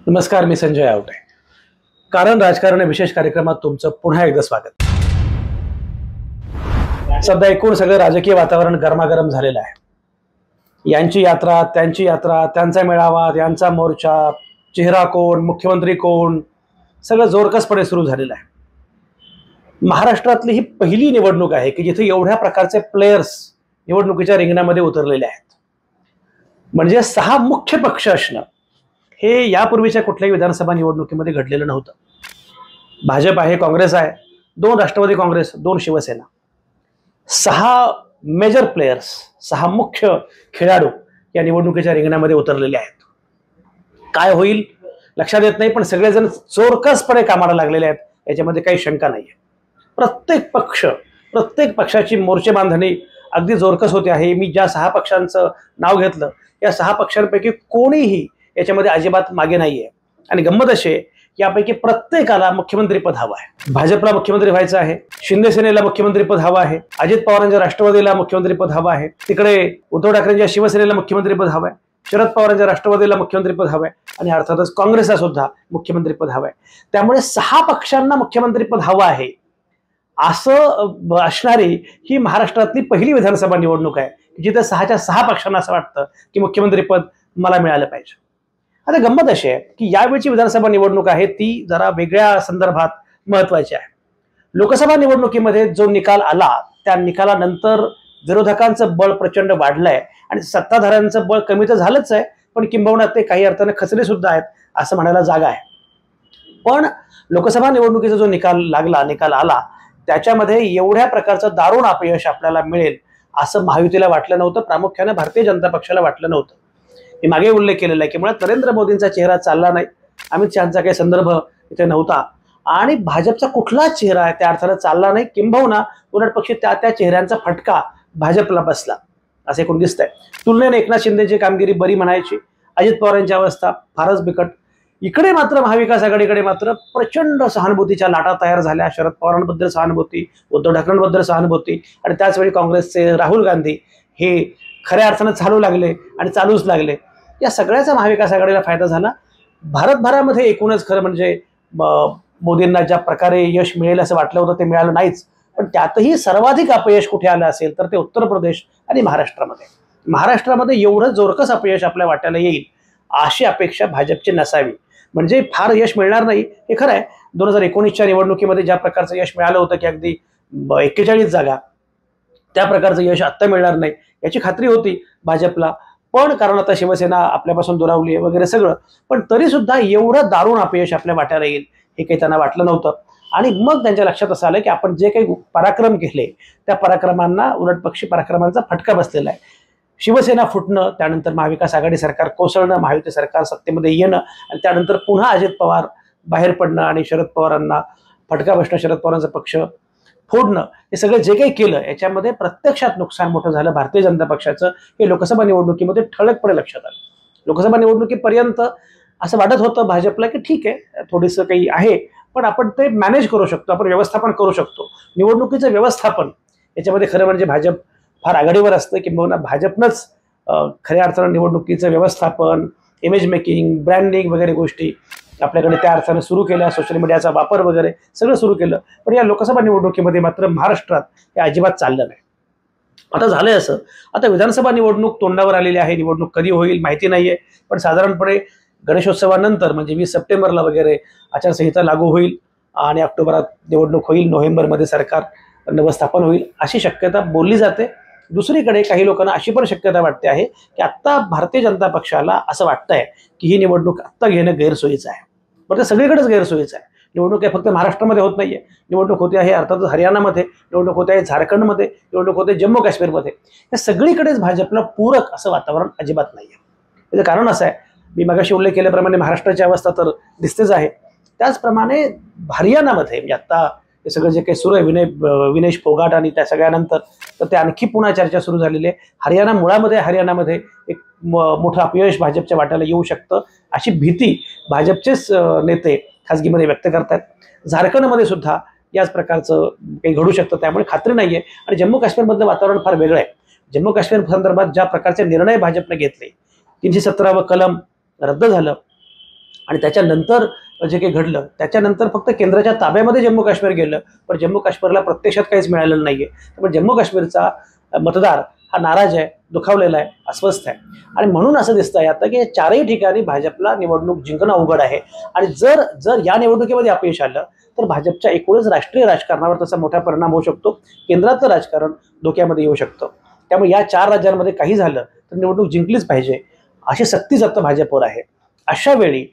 नमस्कार, मी संजय आवटे. कारण राजकारण या विशेष कार्यक्रमात तुमचं पुन्हा एकदा स्वागत. सध्या एकूण सगळं राजकीय वातावरण गरमागरम झालेलं आहे. यांची यात्रा, त्यांची यात्रा, त्यांचा मेळावा, यांचा मोर्चा, चेहरा कोण, मुख्यमंत्री कोण, सगळं जोरकसपणे सुरू झालेलं आहे. महाराष्ट्रातली ही पहिली निवडणूक आहे की जिथे एवढ्या प्रकारचे प्लेयर्स निवडणुकीच्या रिंगणामध्ये उतरलेले आहेत. म्हणजे 6 मुख्य पक्ष असणं हे यापूर्वीच्या कुठल्याही विधानसभा निवडणुकीमध्ये घडलेलं नव्हतं. भाजप आहे, काँग्रेस आहे, 2 राष्ट्रवादी काँग्रेस, 2 शिवसेना, 6 मेजर प्लेयर्स, 6 मुख्य खेळाडू या निवडणुकीच्या रिंगणामध्ये उतरलेले आहेत. काय होईल लक्षात येत नाही, पण सगळेजण चोरकसपणे कामाला लागलेले आहेत, याच्यामध्ये काही शंका नाही आहे. प्रत्येक पक्षाची मोर्चे बांधणी अगदी जोरकस होते आहे. मी ज्या 6 पक्षांचं नाव घेतलं, या 6 पक्षांपैकी कोणीही याच्यामध्ये अजिबात मागे नाहीये. आणि गंमत अशी आहे, यापैकी प्रत्येकाला मुख्यमंत्रीपद हवं आहे. भाजपला मुख्यमंत्री व्हायचं आहे, शिंदे सेनेला मुख्यमंत्रीपद हवं आहे, अजित पवारांच्या राष्ट्रवादीला मुख्यमंत्रीपद हवं आहे, तिकडे उद्धव ठाकरेंच्या शिवसेनेला मुख्यमंत्रीपद हवं आहे, शरद पवारांच्या राष्ट्रवादीला मुख्यमंत्रीपद हवं आहे आणि अर्थातच काँग्रेसला सुद्धा मुख्यमंत्रीपद हवं आहे. त्यामुळे 6 पक्षांना मुख्यमंत्रीपद हवं आहे असं असणारी ही महाराष्ट्रातली पहिली विधानसभा निवडणूक आहे, जिथे 6च्या 6 पक्षांना असं वाटतं की मुख्यमंत्रीपद मला मिळालं पाहिजे. आता गंमत अशी आहे की यावेळची विधानसभा निवडणूक आहे ती जरा वेगळ्या संदर्भात महत्वाची आहे. लोकसभा निवडणुकीमध्ये जो निकाल आला त्या निकालानंतर विरोधकांचं बळ प्रचंड वाढलंय आणि सत्ताधाऱ्यांचं बळ कमी तर झालंच आहे, पण किंबहुना ते काही अर्थाने खचले सुद्धा आहेत असं म्हणायला जागा आहे. पण लोकसभा निवडणुकीचा जो निकाल आला त्याच्यामध्ये एवढ्या प्रकारचं दारुण अपयश आपल्याला मिळेल असं महायुतीला वाटलं नव्हतं, प्रामुख्याने भारतीय जनता पक्षाला वाटलं नव्हतं. मी मागे उल्लेख केलेला आहे की मुळात नरेंद्र मोदींचा चेहरा चालला नाही, अमित शहाचा काही संदर्भ इथे नव्हता आणि भाजपचा कुठलाच चेहरा त्या अर्थाने चालला नाही. किंबहुना उलटपक्षी त्या चेहऱ्यांचा फटका भाजपला बसला असं एकूण दिसतंय. तुलनेने एकनाथ शिंदेची कामगिरी बरी म्हणायची, अजित पवारांची अवस्था फारच बिकट. इकडे मात्र महाविकास आघाडीकडे मात्र प्रचंड सहानुभूतीच्या लाटा तयार झाल्या. शरद पवारांबद्दल सहानुभूती, उद्धव ठाकरेंबद्दल सहानुभूती आणि त्याचवेळी काँग्रेसचे राहुल गांधी हे खऱ्या अर्थानं चालू लागले आणि चालूच लागले. या सगळ्याचा महाविकास आघाडीला फायदा झाला. भारतभरामध्ये एकूणच खरं म्हणजे मोदींना ज्या प्रकारे यश मिळेल असं वाटलं होतं ते मिळालं नाहीच, पण त्यातही सर्वाधिक अपयश कुठे आलं असेल तर ते उत्तर प्रदेश आणि महाराष्ट्रामध्ये एवढं जोरकस अपयश आपल्या वाट्याला येईल अशी अपेक्षा भाजपची नसावी. म्हणजे फार यश मिळणार नाही हे खरं आहे. 2019च्या निवडणुकीमध्ये ज्या प्रकारचं यश मिळालं होतं की अगदी 41 जागा, त्या प्रकारचं यश आत्ता मिळणार नाही याची खात्री होती भाजपला. पण कारण आता शिवसेना आपल्यापासून दुरावली आहे वगैरे सगळं, पण तरी सुद्धा एवढं दारुण अपयश आपल्या वाट्याला येईल हे काही त्यांना वाटलं नव्हतं. आणि मग त्यांच्या लक्षात असं आलं की आपण जे काही पराक्रम केले त्या पराक्रमांना उलटपक्षी पराक्रमांचा फटका बसलेला आहे. शिवसेना फुटणं, त्यानंतर महाविकास आघाडी सरकार कोसळणं, महायुती सरकार सत्तेमध्ये येणं आणि त्यानंतर पुन्हा अजित पवार बाहेर पडणं आणि शरद पवारांना फटका बसणं, शरद पवारांचा पक्ष फोडणं, हे सगळं जे काही केलं याच्यामध्ये प्रत्यक्षात नुकसान मोठं झालं भारतीय जनता पक्षाचं. हे लोकसभा निवडणुकीमध्ये ठळकपणे लक्षात आलं. लोकसभा निवडणुकीपर्यंत असं वाटत होतं भाजपला की ठीक आहे, थोडंसं काही आहे पण आपण ते मॅनेज करू शकतो, आपण व्यवस्थापन करू शकतो. निवडणुकीचं व्यवस्थापन याच्यामध्ये खरं म्हणजे भाजप फार आघाडीवर असतं, किंबहुना भाजपनंच खऱ्या अर्थानं निवडणुकीचं व्यवस्थापन, इमेज मेकिंग, ब्रँडिंग वगैरे गोष्टी आपल्याकडे त्या अर्थाने सुरू केल्या, सोशल मीडियाचा वापर वगैरे सगळं सुरू केलं. पण या लोकसभा निवडणुकीमध्ये मात्र महाराष्ट्रात हे अजिबात चाललं नाही. आता झालंय असं, आता विधानसभा निवडणूक तोंडावर आलेली आहे. निवडणूक कधी होईल माहिती नाहीये, पण साधारणपणे गणेशोत्सवानंतर म्हणजे 20 सप्टेंबरला वगैरे आचारसंहिता लागू होईल आणि ऑक्टोबरात निवडणूक होईल, नोव्हेंबरमध्ये सरकार नवस्थापन होईल अशी शक्यता बोलली जाते. दुसरीकडे काही लोकांना अशी पण शक्यता वाटते आहे की आत्ता भारतीय जनता पक्षाला असं वाटतंय की ही निवडणूक आत्ता घेणं गैरसोयीचं आहे. बरं, ते सगळीकडेच गैरसोयीचं आहे. निवडणूक फक्त महाराष्ट्रामध्ये होत नाहीये, निवडणूक होते आहे अर्थातच हरियाणामध्ये, निवडणूक होते आहे झारखंडमध्ये, निवडणूक होते जम्मू काश्मीरमध्ये. या सगळीकडेच भाजपला पूरक असं वातावरण अजिबात नाहीये. याचं कारण असं आहे, मी मगाशी उल्लेख केल्याप्रमाणे महाराष्ट्राची अवस्था तर दिसतेच आहे, त्याचप्रमाणे हरियाणामध्ये म्हणजे आत्ता हे सगळं जे काही सुरू आहे विनेश फोगाट आणि त्या सगळ्यानंतर तर ते आणखी पुन्हा चर्चा सुरू झालेली आहे. हरियाणामध्ये एक मोठं अपयश भाजपच्या वाट्याला येऊ शकतं अशी भीती भाजपचेच नेते खासगीमध्ये व्यक्त करतात. झारखंडमध्ये सुद्धा याच प्रकारचं काही घडू शकतं, त्यामुळे खात्री नाहीये. आणि जम्मू काश्मीरमधलं वातावरण फार वेगळं आहे. जम्मू काश्मीर संदर्भात ज्या प्रकारचे निर्णय भाजपने घेतले, 317व कलम रद्द झालं, आणि त्याच्यानंतर जे काही घडलं त्याच्यानंतर फक्त केंद्राच्या ताब्यामध्ये जम्मू काश्मीर गेलं, पण जम्मू काश्मीरला प्रत्यक्षात काहीच मिळालेलं नाहीये. त्यामुळे जम्मू काश्मीरचा मतदार हा नाराज आहे, दुखावलेला आहे, अस्वस्थ आहे. आणि म्हणून असं दिसतंय आता की चारही ठिकाणी भाजपला निवडणूक जिंकणं अवघड आहे. आणि जर जर या निवडणुकीमध्ये अपयश आलं तर भाजपच्या एकूणच राष्ट्रीय राजकारणावर त्याचा मोठा परिणाम होऊ शकतो. केंद्रातलं राजकारण धोक्यामध्ये येऊ शकतं. त्यामुळे या 4 राज्यांमध्ये काही झालं तर निवडणूक जिंकलीच पाहिजे अशी सक्तीच आता भाजपवर आहे. अशा वेळी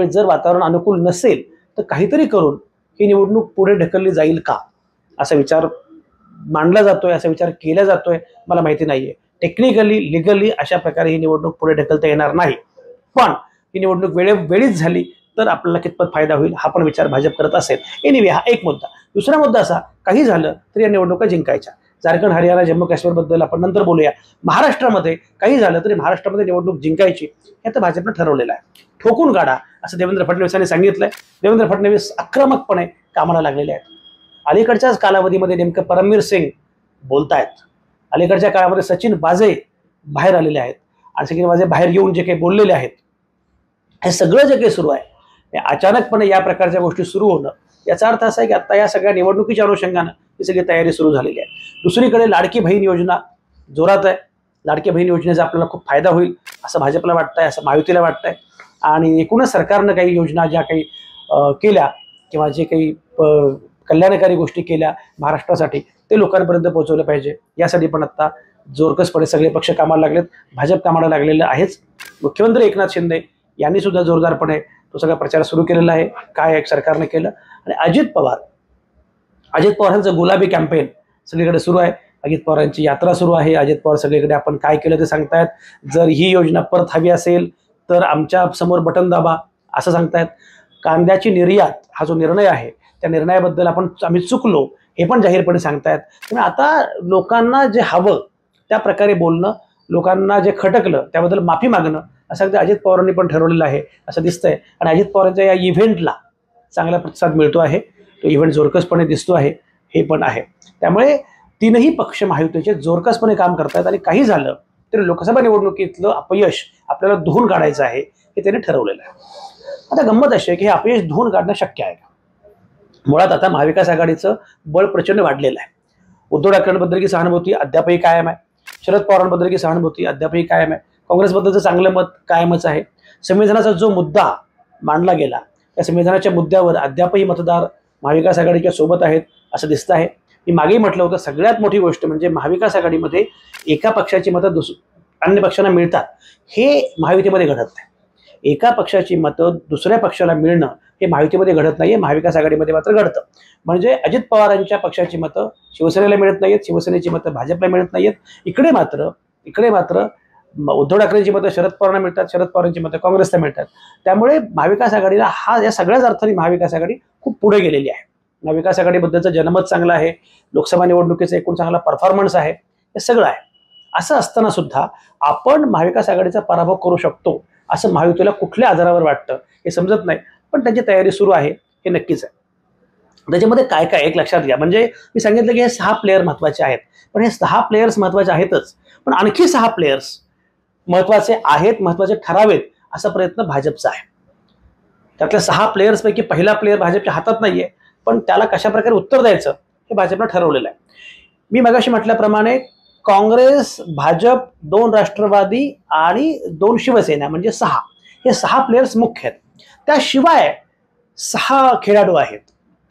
जर वातावरण अनुकूल नसेल तर काहीतरी करून ही निवडणूक पुढे ढकलली जाईल का, असा विचार मांडला जातोय, असा विचार केला जातोय. मला माहिती नाहीये टेक्निकली लीगली अशा प्रकारे ही निवडणूक पुढे ढकलता येणार नाही. पण ही निवडणूक वेळीच झाली तर आपल्याला कितपत फायदा होईल हा पण विचार भाजप करत असेल. एनिवे हा एक मुद्दा. दुसरा मुद्दा असा, काही झालं तर या निवडणुका जिंकायच्या. झारखंड, हरियाणा, जम्मू काश्मीरबद्दल आपण नंतर बोलूया. महाराष्ट्रामध्ये काही झालं तरी महाराष्ट्रामध्ये निवडणूक जिंकायची हे तर भाजपनं ठरवलेलं आहे. ठोकून काढा असं देवेंद्र फडणवीसांनी सांगितलंय. देवेंद्र फडणवीस आक्रमकपणे कामाला लागलेले आहेत. अलीकडच्याच कालावधीमध्ये नेमकं परमवीर सिंग बोलतायत. अलीकडच्या काळामध्ये सचिन वाझे बाहेर आलेले आहेत आणि सचिन वाझे बाहेर येऊन जे काही बोललेले आहेत हे सगळं जे काही सुरू आहे हे अचानकपणे या प्रकारच्या गोष्टी सुरू होणं याचा अर्थ असा आहे की आता या सगळ्या निवडणुकीच्या अनुषंगानं ही सगळी तयारी सुरू झालेली आहे. दुसरीकडे लाडकी बहीण योजना जोरात आहे. लाडकी बहीण योजनेचा आपल्याला खूप फायदा होईल असं भाजपला वाटतंय, असं महायुतीला वाटतंय. आणि एकूणच सरकारनं काही योजना ज्या काही केल्या किंवा जे काही कल्याणकारी गोष्टी केल्या महाराष्ट्रासाठी ते लोकांपर्यंत पोहोचवलं पाहिजे. यासाठी पण आता जोरकसपणे सगळे पक्ष कामाला लागलेत. भाजप कामाला लागलेलं आहेच. मुख्यमंत्री एकनाथ शिंदे यांनी सुद्धा जोरदारपणे तो सगळा प्रचार सुरू केलेला आहे, काय सरकारने केलं. आणि अजित पवारांचं गुलाबी कॅम्पेन सगळीकडे सुरू आहे. अजित पवारांची यात्रा सुरू आहे. अजित पवार सगळीकडे आपण काय केलं ते सांगतायत. जर ही योजना परत हवी असेल तर आमच्या समोर बटन दाबा असं सांगतायत. कांद्याची निर्यात हा जो निर्णय आहे त्या निर्णयाबद्दल आम्ही चुकलो हे पण जाहीरपणे सांगतायत. त्यामुळे आता लोकांना जे हवं त्या प्रकारे बोलणं, लोकांना जे खटकलं त्याबद्दल माफी मागणं असं अगदी अजित पवारांनी पण ठरवलेलं आहे असं दिसतंय. आणि अजित पवारांच्या या इव्हेंटला चांगला प्रतिसाद मिळतो आहे. तो इव्हेंट जोरकसपणे दिसतो आहे हे पण आहे. त्यामुळे तीनही पक्ष महायुतीचे जोरकसपणे काम करतात. आणि काही झालं तरी लोकसभा निवडणुकीतलं अपयश आपल्याला धुवून काढायचं आहे हे त्यांनी ठरवलेलं आहे. आता गंमत अशी आहे की हे अपयश धुवून काढणं शक्य आहे का? मुळात आता महाविकास आघाडीचं बळ प्रचंड वाढलेलं आहे. उद्धव ठाकरेंबद्दल सहानुभूती अद्यापही कायम आहे. शरद पवारांबद्दल सहानुभूती अद्यापही कायम आहे. काँग्रेसबद्दलचं चांगलं मत कायमच आहे. संविधानाचा जो मुद्दा मांडला गेला त्या संविधानाच्या मुद्द्यावर अद्यापही मतदार महाविकास आघाडीच्या सोबत आहेत असं दिसतं आहे. मी मागेही म्हटलं होतं सगळ्यात मोठी गोष्ट म्हणजे महाविकास आघाडीमध्ये एका पक्षाची मतं अन्य पक्षांना मिळतात हे महायुतीमध्ये घडत नाही. एका पक्षाची मतं दुसऱ्या पक्षाला मिळणं हे महायुतीमध्ये घडत नाहीये, महाविकास आघाडीमध्ये मात्र घडतं. म्हणजे अजित पवारांच्या पक्षाची मतं शिवसेनेला मिळत नाहीत, शिवसेनेची मतं भाजपला मिळत नाहीत. इकडे मात्र उद्धव ठाकरेंची मतं शरद पवारांना मिळतात, शरद पवारांची मतं काँग्रेसला मिळतात. त्यामुळे महाविकास आघाडीला या सगळ्याच अर्थाने महाविकास आघाडी खूप पुढे गेलेली आहे. महाविकास आघाडीबद्दलचं जनमत चांगलं आहे. लोकसभा निवडणुकीचा एकूण चांगला परफॉर्मन्स आहे. हे सगळं आहे. असं असताना सुद्धा आपण महाविकास आघाडीचा पराभव करू शकतो असं महायुतीला कुठल्या आधारावर वाटतं हे समजत नाही. पण त्यांची तयारी सुरू आहे हे नक्कीच आहे. त्याच्यामध्ये काय काय एक लक्षात घ्या. म्हणजे मी सांगितलं की हे 6 प्लेयर महत्त्वाचे आहेत. पण हे 6 प्लेयर्स महत्त्वाचे आहेतच, पण आणखी 6 प्लेयर्स महत्त्वाचे आहेत, महत्त्वाचे ठरावेत असा प्रयत्न भाजपचा आहे. त्यातल्या 6 प्लेयर्सपैकी पहिला प्लेयर भाजपच्या हातात नाहीये, पण त्याला कशा प्रकारे उत्तर द्यायचं हे भाजपनं ठरवलेलं आहे. मी मगाशी म्हटल्याप्रमाणे काँग्रेस, भाजप, 2 राष्ट्रवादी आणि 2 शिवसेना म्हणजे 6 हे 6 प्लेयर्स मुख्य आहेत. त्याशिवाय 6 खेळाडू आहेत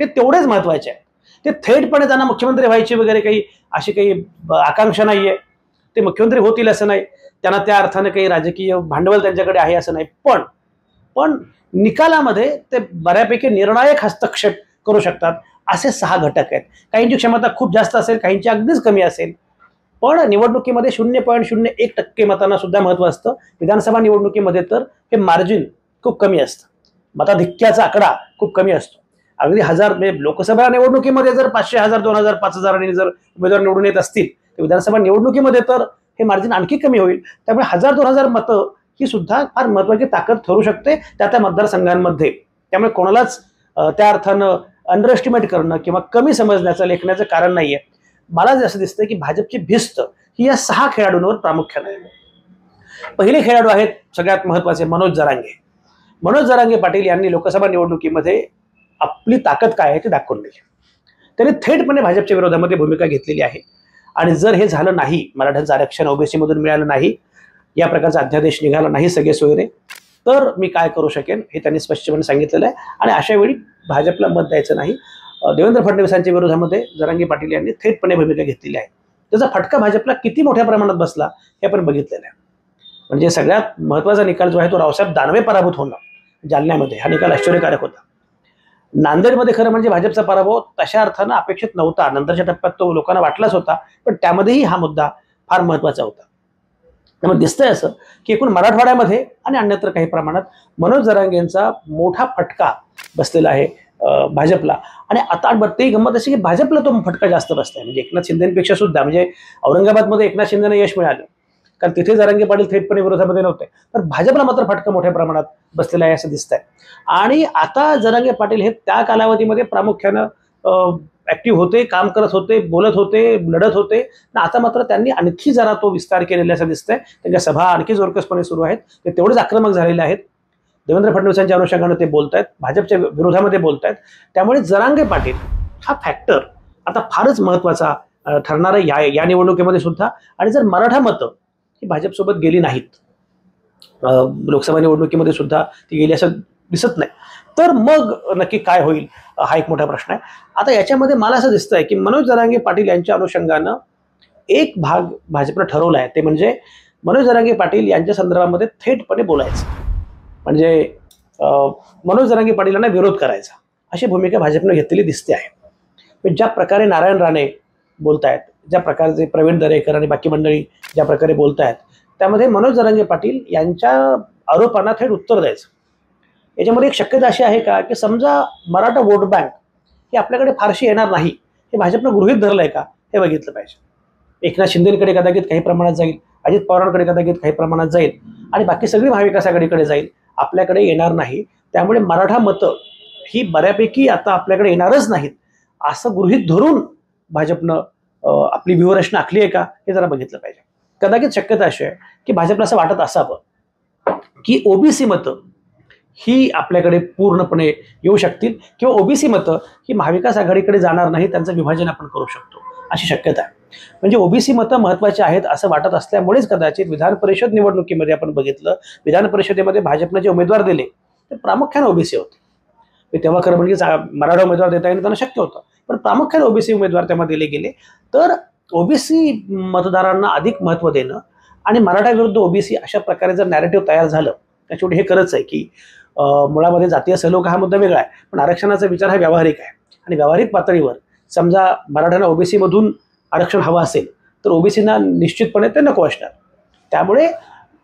ते तेवढेच महत्त्वाचे आहेत. ते थेटपणे त्यांना मुख्यमंत्री व्हायची वगैरे काही अशी काही आकांक्षा नाहीये. ते मुख्यमंत्री होतील असं नाही, त्यांना त्या अर्थाने काही राजकीय भांडवल त्यांच्याकडे आहे असं नाही. पण निकालामध्ये ते बऱ्यापैकी निर्णायक हस्तक्षेप करू शकतात असे 6 घटक आहेत. काहींची क्षमता खूप जास्त असेल, काहींची अगदीच कमी असेल. पण निवडणुकीमध्ये 0.01% मतांना सुद्धा महत्त्व असतं. विधानसभा निवडणुकीमध्ये तर हे मार्जिन खूप कमी असतं. मताधिक्याचा आकडा खूप कमी असतो. अगदी 1000 लोकसभा निवडणुकीमध्ये जर 500, 1000, 2000, 5000 जर उमेदवार निवडून येत असतील तर विधानसभा निवडणुकीमध्ये तर हे मार्जिन आणखी कमी होईल. त्यामुळे 1000-2000 मतं ही सुद्धा फार महत्त्वाची ताकद ठरू शकते त्या मतदारसंघांमध्ये. त्यामुळे कोणालाच त्या अर्थानं अंडर करणं किंवा कमी समजण्याचं लेखण्याचं कारण नाहीये. मला असं दिसतं की भाजपची भिस्त ही या 6 खेळाडूंवर प्रामुख्याने आहे. पहिले खेळाडू आहेत सगळ्यात महत्त्वाचे मनोज जरांगे. मनोज जरांगे पाटील यांनी लोकसभा निवडणुकीमध्ये आपली ताकद काय आहे ते दाखवून दिली. त्यांनी थेटपणे भाजपच्या विरोधामध्ये भूमिका घेतलेली आहे. आणि जर हे झालं नाही, मराठ्यांचं आरक्षण ओबीसी मधून मिळालं नाही, या प्रकारचा अध्यादेश निघाला नाही सगळे सोयरे, तर मी काय करू शकेन हे त्यांनी स्पष्टपणे सांगितलेलं आहे. आणि अशा वेळी भाजपला मत द्यायचं नाही. देवेंद्र फडणवीसांच्या विरोधामध्ये जरांगे पाटील यांनी थेटपणे भूमिका घेतलेली आहे. त्याचा फटका भाजपला किती मोठ्या प्रमाणात बसला हे आपण बघितलेलं आहे. म्हणजे सगळ्यात महत्त्वाचा निकाल जो आहे तो रावसाहेब दानवे पराभूत होणं जालन्यामध्ये, हा निकाल आश्चर्यकारक होता. नांदेडमध्ये खरं म्हणजे भाजपचा पराभव तशा अर्थानं अपेक्षित नव्हता. नंतरच्या टप्प्यात तो लोकांना वाटलाच होता, पण त्यामध्येही हा मुद्दा फार महत्त्वाचा होता. त्यामुळे दिसतंय असं की एकूण मराठवाड्यामध्ये आणि अन्यत्र काही प्रमाणात मनोज जरांगेंचा मोठा फटका बसलेला आहे भाजपला. आणि आता बघते गंमत अशी की भाजपला तो फटका जास्त बसलाय. म्हणजे एकनाथ शिंदेपेक्षा सुद्धा, म्हणजे औरंगाबादमध्ये एकनाथ शिंदेने यश मिळालं कारण तिथे जरांगे पाटील थेटपणे विरोधामध्ये नव्हते, तर भाजपला मात्र फटका मोठ्या प्रमाणात बसलेला आहे असं दिसतंय. आणि आता जरांगे पाटील हे त्या कालावधीमध्ये प्रामुख्यानं ऍक्टिव्ह होते, काम करत होते, बोलत होते, लढत होते. आता मात्र त्यांनी आणखी जरा तो विस्तार केलेला असं दिसतंय. त्यांच्या सभा आणखी जोरकसपणे सुरू आहेत, ते तेवढेच आक्रमक झालेले आहेत. देवेंद्र फडणवीसांच्या अनुषंगाने ते बोलतायत, भाजपच्या विरोधामध्ये बोलतायत. त्यामुळे जरांगे पाटील हा फॅक्टर आता फारच महत्वाचा ठरणार आहे या निवडणुकीमध्ये सुद्धा. आणि जर मराठा मतं ही भाजपसोबत गेली नाहीत, लोकसभा निवडणुकीमध्ये सुद्धा ती गेली असं दिसत नाही, तर मग नक्की काय होईल हा एक मोठा प्रश्न आहे. आता याच्यामध्ये मला असं दिसतंय की मनोज जरांगे पाटील यांच्या अनुषंगानं एक भाग भाजपनं ठरवला आहे, ते म्हणजे मनोज जरांगे पाटील यांच्या संदर्भामध्ये थेटपणे बोलायचं. म्हणजे मनोज जरांगे पाटीलांना विरोध करायचा, अशी भूमिका भाजपनं घेतलेली दिसते आहे. ज्या प्रकारे नारायण राणे बोलतायत, ज्या प्रकारचे प्रवीण दरेकर आणि बाकी मंडळी ज्या प्रकारे बोलतायत, त्यामध्ये मनोज जरांगे पाटील यांच्या आरोपांना थेट उत्तर द्यायचं. याच्यामध्ये एक शक्यता अशी आहे का की समजा मराठा वोट बँक ही आपल्याकडे फारशी येणार नाही, हे भाजपनं गृहीत धरलंय का हे बघितलं पाहिजे. एकनाथ शिंदेकडे कदाचित काही प्रमाणात जाईल, अजित पवारांकडे कदाचित काही प्रमाणात जाईल आणि बाकी सगळी महाविकास आघाडीकडे जाईल, आपल्याकडे येणार नाही. त्यामुळे मराठा मतं ही बऱ्यापैकी आता आपल्याकडे येणारच नाहीत असं गृहीत धरून भाजपनं आपली व्यूहरचना आखली आहे का हे जरा बघितलं पाहिजे. कदाचित शक्यता अशी आहे की भाजपला असं वाटत असावं की ओबीसी मतं ही आपल्याकडे पूर्णपणे येऊ शकतील किंवा ओबीसी मतं ही महाविकास आघाडीकडे जाणार नाही, त्यांचं विभाजन आपण करू शकतो अशी शक्यता आहे. म्हणजे ओबीसी मतं महत्त्वाची आहेत असं वाटत असल्यामुळेच कदाचित विधान परिषद निवडणुकीमध्ये आपण बघितलं, विधान परिषदेमध्ये भाजपने जे उमेदवार दिले ते प्रामुख्याने ओबीसी होते. तेव्हा खरं म्हणजे मराठा उमेदवार देता येणं त्यांना शक्य होतं, पण प्रामुख्याने ओबीसी उमेदवार तेव्हा दिले गेले. तर ओबीसी मतदारांना अधिक महत्त्व देणं आणि मराठा विरुद्ध ओबीसी अशा प्रकारे जर नॅरेटिव्ह तयार झालं, त्याच्यामुळे हे खरंच आहे की मुळामध्ये जातीय सलोखा हा मुद्दा वेगळा आहे, पण आरक्षणाचा विचार हा व्यावहारिक आहे. आणि व्यावहारिक पातळीवर समजा मराठ्यांना ओबीसी मधून आरक्षण हवं असेल तर ओबीसीना निश्चितपणे ते नको असणार. त्यामुळे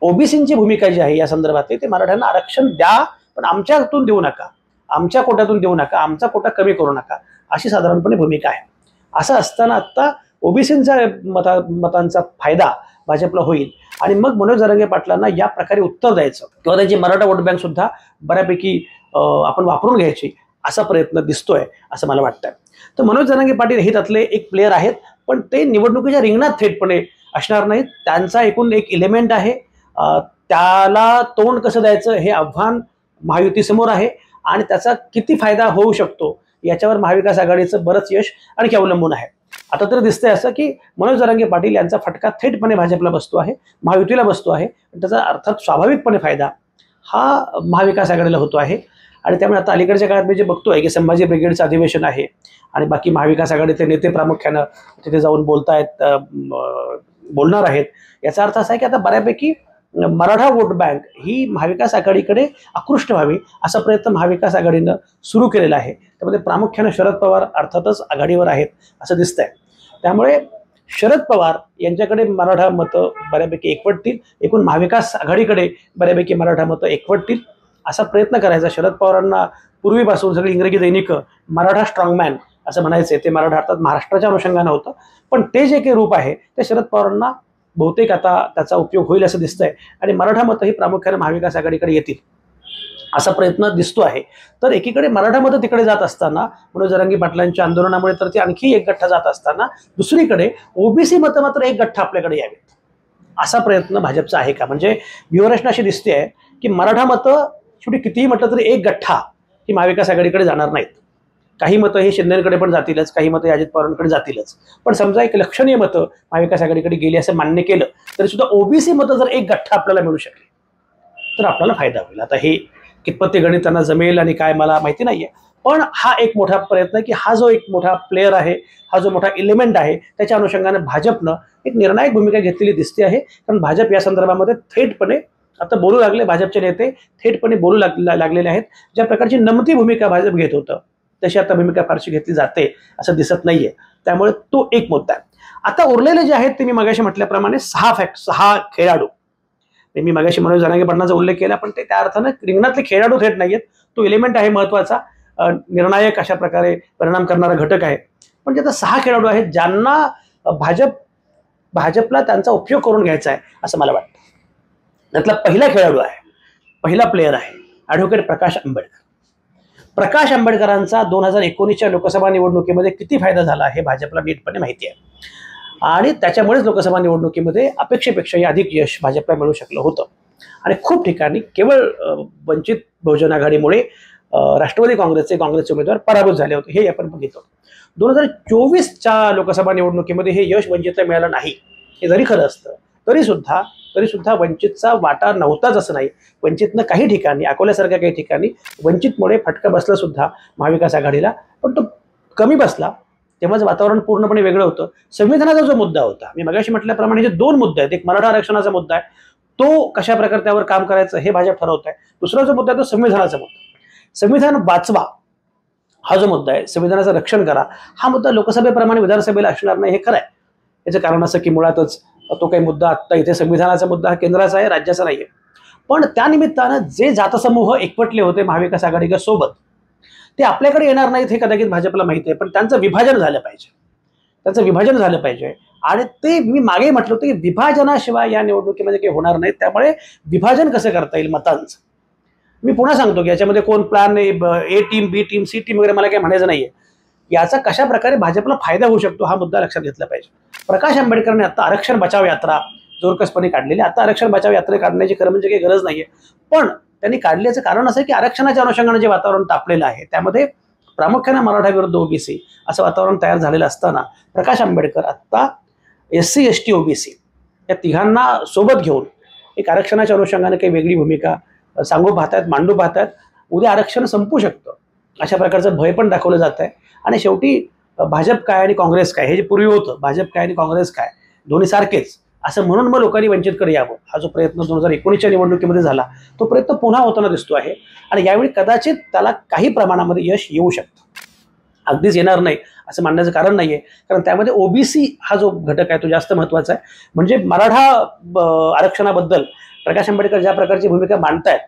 ओबीसींची भूमिका जी आहे या संदर्भात ते मराठ्यांना आरक्षण द्या, पण आमच्यातून देऊ नका, आमच्या कोट्यातून देऊ नका, आमचा कोटा कमी करू नका, अशी साधारणपणे भूमिका आहे. असं असताना आता ओबीसींचा मतांचा फायदा भाजपला होईल आणि मग मनोज जरांगे पाटलांना या प्रकारे उत्तर द्यायचं किंवा त्यांची मराठा वोट बँक सुद्धा बऱ्यापैकी आपण वापरून घ्यायची असा प्रयत्न दिसतोय असं मला वाटतंय. तर मनोज जरांगे पाटील हे त्यातले एक प्लेयर आहेत, पण ते निवडणुकीच्या रिंगणात थेटपणे असणार नाहीत. त्यांचा एकूण एक एलिमेंट आहे, त्याला तोंड कसं द्यायचं हे आव्हान महायुतीसमोर आहे आणि त्याचा किती फायदा होऊ शकतो याच्यावर महाविकास आघाडीचं बरंच यश आणखी अवलंबून आहे. आता तर दिसतंय असं की मनोज जरांगे पाटील यांचा फटका थेटपणे भाजपला बसतो आहे, महायुतीला बसतो आहे. त्याचा अर्थात स्वाभाविकपणे फायदा हा महाविकास आघाडीला होतो आहे. आणि त्यामुळे आता अलीकडच्या काळात मी जे बघतोय की संभाजी ब्रिगेडचं अधिवेशन आहे आणि बाकी महाविकास आघाडीचे नेते प्रामुख्यानं तिथे जाऊन बोलणार आहेत, याचा अर्थ असा आहे की आता बऱ्यापैकी मराठा वोट बँक ही महाविकास आघाडीकडे आकृष्ट व्हावी असा प्रयत्न महाविकास आघाडीनं सुरू केलेला आहे. त्यामध्ये प्रामुख्यानं शरद पवार अर्थातच आघाडीवर आहेत असं दिसतंय. त्यामुळे शरद पवार यांच्याकडे मराठा मतं बऱ्यापैकी एकवटतील, एकूण महाविकास आघाडीकडे बऱ्यापैकी मराठा मतं एकवटतील असा प्रयत्न करायचा. शरद पवारांना पूर्वीपासून सगळी इंग्रजी दैनिक मराठा स्ट्रॉंगमॅन असं म्हणायचे, ते मराठा अर्थात महाराष्ट्राच्या अनुषंगानं होतं, पण ते जे काही रूप आहे ते शरद पवारांना बहुतेक आता त्याचा उपयोग होईल असं दिसतंय आणि मराठा मतं ही प्रामुख्याने महाविकास आघाडीकडे येतील असा प्रयत्न दिसतो आहे. तर एकीकडे मराठा मतं तिकडे जात असताना मनोज जरांगे पाटलांच्या आंदोलनामुळे तर ती आणखी एक गठ्ठा जात असताना दुसरीकडे ओबीसी मतं मात्र एक गठ्ठा आपल्याकडे यावेत असा प्रयत्न भाजपचा आहे का. म्हणजे व्यूहरचना अशी दिसते आहे की मराठा मतं शेवटी कितीही म्हटलं तरी एक गठ्ठा ही महाविकास आघाडीकडे जाणार नाहीत. काही मतं हे शिंदेकडे पण जातीलच, काही मतं अजित पवारांकडे जातीलच. पण समजा एक लक्षणीय मतं महाविकास आघाडीकडे गेली असं मान्य केलं तरी सुद्धा ओबीसी मतं जर एक गठ्ठा आपल्याला मिळू शकली तर आपल्याला फायदा होईल. आता हे कितपत ते गणित त्यांना जमेल आणि काय मला माहिती नाहीये, पण हा एक मोठा प्रयत्न आहे की हा जो एक मोठा प्लेअर आहे, हा जो मोठा एलिमेंट आहे, त्याच्या अनुषंगाने भाजपनं एक निर्णायक भूमिका घेतलेली दिसते आहे. कारण भाजप या संदर्भामध्ये थेटपणे आता बोलू लागले, भाजपचे नेते थेटपणे बोलू लागलेले आहेत. ज्या प्रकारची नमती भूमिका भाजप घेत होतं तशी आता भूमिका फारशी घेतली जाते असं दिसत नाहीये. त्यामुळे तो एक मुद्दा आहे. आता उरलेले जे आहेत ते मी मगाशी म्हटल्याप्रमाणे 6 खेळाडू, मी मगाशी मनोज जरांगे पाटलांचा उल्लेख केला, पण ते त्या अर्थानं रिंगणातले खेळाडू थेट नाहीयेत. तो एलिमेंट आहे महत्वाचा, निर्णायक अशा प्रकारे परिणाम करणारा घटक आहे. पण ते आता 6 खेळाडू आहेत ज्यांना भाजपला त्यांचा उपयोग करून घ्यायचा आहे असं मला वाटतं. त्यातला पहिला खेळाडू आहे, पहिला प्लेयर आहे ॲडव्होकेट प्रकाश आंबेडकर. प्रकाश आंबेडकरांचा 2019च्या लोकसभा निवडणुकीमध्ये किती फायदा झाला हे भाजपला नीटपणे माहिती आहे आणि त्याच्यामुळेच लोकसभा निवडणुकीमध्ये अपेक्षेपेक्षाही अधिक यश भाजपला मिळू शकलं होतं. आणि खूप ठिकाणी केवळ वंचित बहुजन आघाडीमुळे राष्ट्रवादी काँग्रेसचे उमेदवार पराभूत झाले होते, हे आपण बघितलं. 2024च्या लोकसभा निवडणुकीमध्ये हे यश वंचितला मिळालं नाही. हे जरी खरं असतं तरी सुद्धा वंचितचा वाटा नव्हताच असं नाही. वंचितनं काही ठिकाणी, अकोल्यासारख्या काही ठिकाणी वंचितमुळे फटका बसला सुद्धा महाविकास आघाडीला, पण तो कमी बसला. तेव्हाच वातावरण पूर्णपणे वेगळं होतं. संविधानाचा जो मुद्दा होता, मी मगाशी म्हटल्याप्रमाणे जे 2 मुद्दे आहेत, एक मराठा आरक्षणाचा मुद्दा आहे, तो कशा प्रकारे त्यावर काम करायचं हे भाजप ठरवत आहे. दुसरा जो मुद्दा आहे तो संविधानाचा मुद्दा, संविधान वाचवा हा जो मुद्दा आहे, संविधानाचं रक्षण करा हा मुद्दा लोकसभेप्रमाणे विधानसभेला असणार नाही, हे खरं आहे. याचं कारण असं की मुळातच तो काही मुद्दा आत्ता इथे संविधानाचा मुद्दा हा केंद्राचा आहे, राज्याचा नाहीये. पण त्यानिमित्तानं जे जातसमूह एकवटले होते महाविकास आघाडीच्या सोबत ते आपल्याकडे येणार नाहीत हे कदाचित भाजपला माहिती आहे. पण त्यांचं विभाजन झालं पाहिजे, आणि ते मी मागे म्हटलं होतं की विभाजनाशिवाय या निवडणुकीमध्ये काही होणार नाहीत. त्यामुळे विभाजन कसं करता येईल मतांचं, मी पुन्हा सांगतो की याच्यामध्ये कोण plan A team, B team, C team वगैरे मला काही म्हणायचं नाहीये. याचा कशा प्रकारे भाजपला फायदा होऊ शकतो हा मुद्दा लक्षात घेतला पाहिजे. प्रकाश आंबेडकरने आता आरक्षण बचाव यात्रा जोरकसपणे काढलेली. आता आरक्षण बचाव यात्रा काढण्याची खरं म्हणजे काही गरज नाहीये, पण त्यांनी काढल्याचं कारण असं की आरक्षणाच्या अनुषंगाने जे वातावरण तापलेलं आहे त्यामध्ये प्रामुख्याने मराठा विरुद्ध ओबीसी असं वातावरण तयार झालेलं असताना प्रकाश आंबेडकर आता SC ST OBC या तिघांना सोबत घेऊन एक आरक्षणाच्या अनुषंगाने काही वेगळी भूमिका मांडू पाहतायत. उद्या आरक्षण संपू शकतं अशा प्रकारचं भय पण दाखवलं जात आहे. आणि शेवटी भाजप काय आणि काँग्रेस काय, हे जे पूर्वी होतं भाजप काय आणि काँग्रेस काय दोन्ही सारखेच असं म्हणून मग लोकांनी वंचितकडे यावं, हा जो प्रयत्न 2019च्या निवडणुकीमध्ये झाला तो प्रयत्न पुन्हा होताना दिसतो आहे. आणि यावेळी कदाचित त्याला काही प्रमाणामध्ये यश येऊ शकतं, अगदीच येणार नाही असं मानण्याचं कारण नाहीये. कारण त्यामध्ये ओबीसी हा जो घटक आहे तो जास्त महत्त्वाचा आहे. म्हणजे मराठा आरक्षणाबद्दल प्रकाश आंबेडकर ज्या प्रकारची भूमिका मांडतायत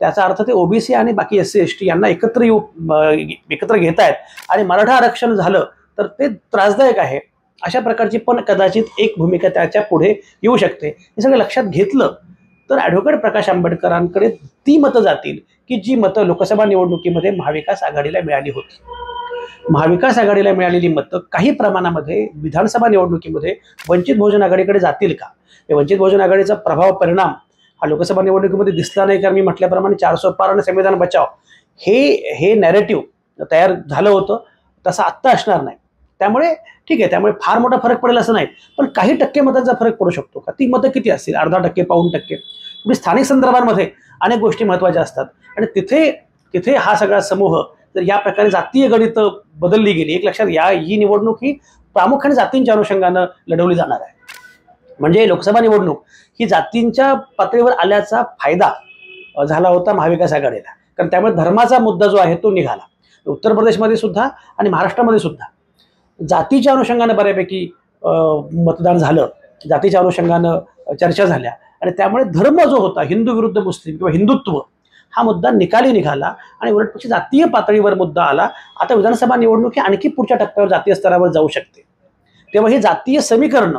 त्याचा अर्थ ते ओबीसी आणि बाकी SC ST यांना एकत्र घेत आहेत आणि मराठा आरक्षण झालं तर ते त्रासदायक आहे अशा प्रकारची पण कदाचित एक भूमिका त्याच्या पुढे येऊ शकते. हे सगळं लक्षात घेतलं तर ॲडव्होकेट प्रकाश आंबेडकरांकडे ती मतं जातील की जी मतं लोकसभा निवडणुकीमध्ये महाविकास आघाडीला मिळाली होती. महाविकास आघाडीला मिळालेली मतं काही प्रमाणामध्ये विधानसभा निवडणुकीमध्ये वंचित बहुजन आघाडीकडे जातील का? वंचित बहुजन आघाडीचा परिणाम हा लोकसभा निवडणुकीमध्ये दिसला नाही. कारण मी म्हटल्याप्रमाणे 400 पार आणि संविधान बचाव हे नॅरेटिव्ह तयार झालं होतं, तसं आत्ता असणार नाही. त्यामुळे ठीक आहे, त्यामुळे फार मोठा फरक पडेल असं नाही, पण काही टक्के मतांचा फरक पडू शकतो का? ती मतं किती असतील? अर्धा टक्के, पाऊण टक्के. म्हणजे स्थानिक संदर्भांमध्ये अनेक गोष्टी महत्त्वाच्या असतात आणि तिथे हा सगळा समूह जर या प्रकारे जातीय गणित बदलली गेली, एक लक्षात या ही निवडणूक ही प्रामुख्याने जातींच्या अनुषंगानं लढवली जाणार आहे. म्हणजे लोकसभा निवडणूक ही जातींच्या पातळीवर आल्याचा फायदा झाला होता महाविकास आघाडीला. कारण त्यामुळे धर्माचा मुद्दा जो आहे तो निघाला. उत्तर प्रदेशमध्ये सुद्धा आणि महाराष्ट्रामध्ये सुद्धा जातीच्या अनुषंगानं बऱ्यापैकी मतदान झालं, जातीच्या अनुषंगानं चर्चा झाल्या आणि त्यामुळे धर्म जो होता हिंदू विरुद्ध मुस्लिम किंवा हिंदुत्व हा मुद्दा निकाली निघाला आणि उलटपक्षी जातीय पातळीवर मुद्दा आला. आता विधानसभा निवडणूक ही आणखी पुढच्या टप्प्यावर जातीय स्तरावर जाऊ शकते. तेव्हा हे जातीय समीकरण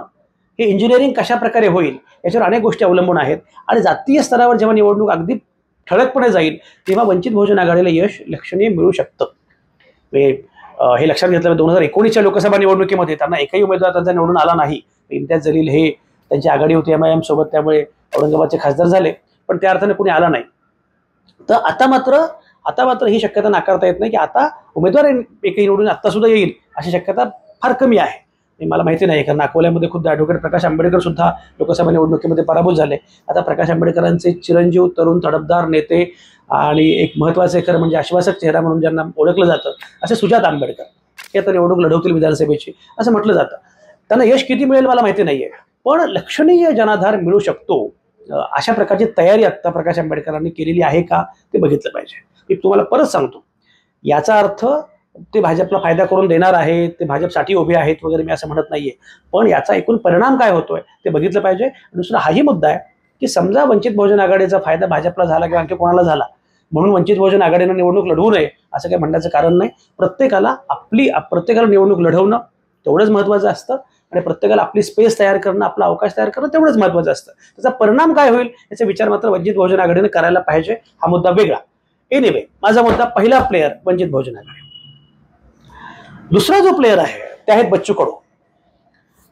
हे इंजिनिअरिंग कशा प्रकारे होईल याच्यावर अनेक गोष्टी अवलंबून आहेत. आणि जातीय स्तरावर जेव्हा निवडणूक अगदी ठळकपणे जाईल तेव्हा वंचित बहुजन आघाडीला यश लक्षणीय मिळू शकतं. हे लक्षात घेतलं 2019च्या लोकसभा निवडणुकीमध्ये त्यांना एकही उमेदवार त्यांचा निवडून आला नाही. इम्तियाज जलील हे त्यांची आघाडी होती MIM सोबत, त्यामुळे औरंगाबादचे खासदार झाले, पण त्या अर्थाने कुणी आला नाही. तर आता मात्र ही शक्यता नाकारता येत नाही की आता उमेदवार एकही निवडून आत्ता सुद्धा येईल अशी शक्यता फार कमी आहे. मला माहिती नाही, कारण अकोल्यामध्ये खुद्द ॲडव्होकेट प्रकाश आंबेडकर सुद्धा लोकसभा निवडणुकीमध्ये पराभूत झाले. आता प्रकाश आंबेडकरांचे चिरंजीव, तरुण तडफदार नेते आणि एक महत्त्वाचे खरं म्हणजे आश्वासक चेहरा म्हणून ज्यांना ओळखलं जातं असे सुजात आंबेडकर हे आता निवडणूक लढवतील विधानसभेची असं म्हटलं जातं. त्यांना यश किती मिळेल मला माहिती नाहीये, पण लक्षणीय जनाधार मिळू शकतो अशा प्रकारची तयारी आत्ता प्रकाश आंबेडकरांनी केलेली आहे का ते बघितलं पाहिजे. मी तुम्हाला परत सांगतो, याचा अर्थ ते भाजपला फायदा करून देणार आहेत, ते भाजपसाठी उभे आहेत वगैरे मी असं म्हणत नाहीये, पण याचा एकूण परिणाम काय होतोय ते बघितलं पाहिजे. दुसरा हाही मुद्दा आहे की समजा वंचित बहुजन आघाडीचा फायदा भाजपला झाला किंवा आणखी कोणाला झाला म्हणून वंचित बहुजन आघाडीनं निवडणूक लढवू नये असं काही म्हणण्याचं कारण नाही. प्रत्येकाला निवडणूक लढवणं तेवढंच महत्त्वाचं असतं आणि प्रत्येकाला आपली स्पेस तयार करणं, आपला अवकाश तयार करणं तेवढंच महत्त्वाचं असतं. त्याचा परिणाम काय होईल याचा विचार मात्र वंचित बहुजन आघाडीने करायला पाहिजे. हा मुद्दा वेगळा. एनिवे, माझा मुद्दा पहिला प्लेयर वंचित बहुजन आघाडी. दुसरा जो प्लेयर आहे ते आहेत बच्चू कडू.